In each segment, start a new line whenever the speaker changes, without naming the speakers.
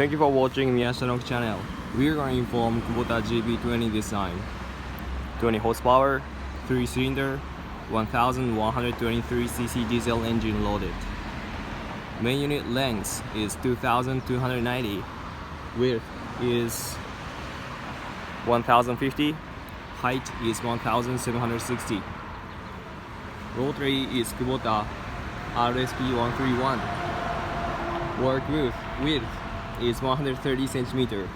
Thank you for watching Miyashita Nouki channel. We are going to inform Kubota GB20 design. 20 horsepower, 3-cylinder, 1123cc diesel engine loaded. Main unit length is 2290. Width is 1050. Height is 1760. Rotary is Kubota RSP131. Work width is 130 centimeter.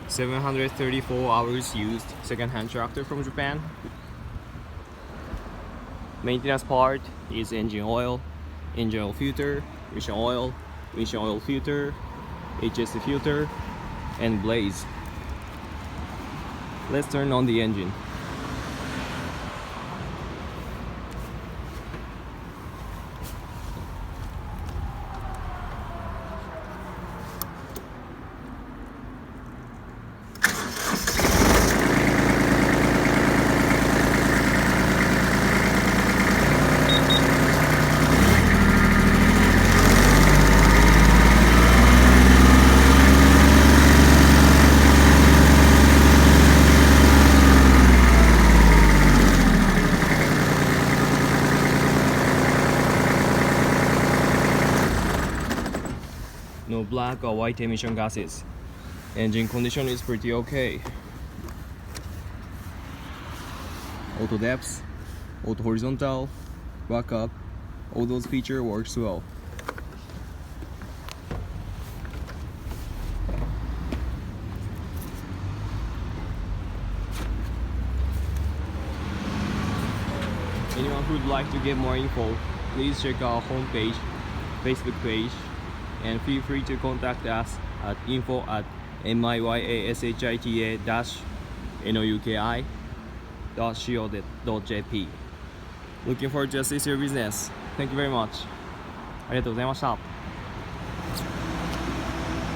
$734 hours used. Second-hand tractor from Japan. Maintenance part is engine oil filter, windshield oil filter, HSC filter, and blaze. Let's turn on the engine. No black or white emission gases. Engine condition is pretty okay. Auto depth, auto horizontal, backup, all those features works well. Anyone who would like to get more info, please check our homepage, Facebook page, and feel free to contact us at info@miyashita-nouki.co.jp. Looking forward to assist your business. Thank you very much. ありがとうございました。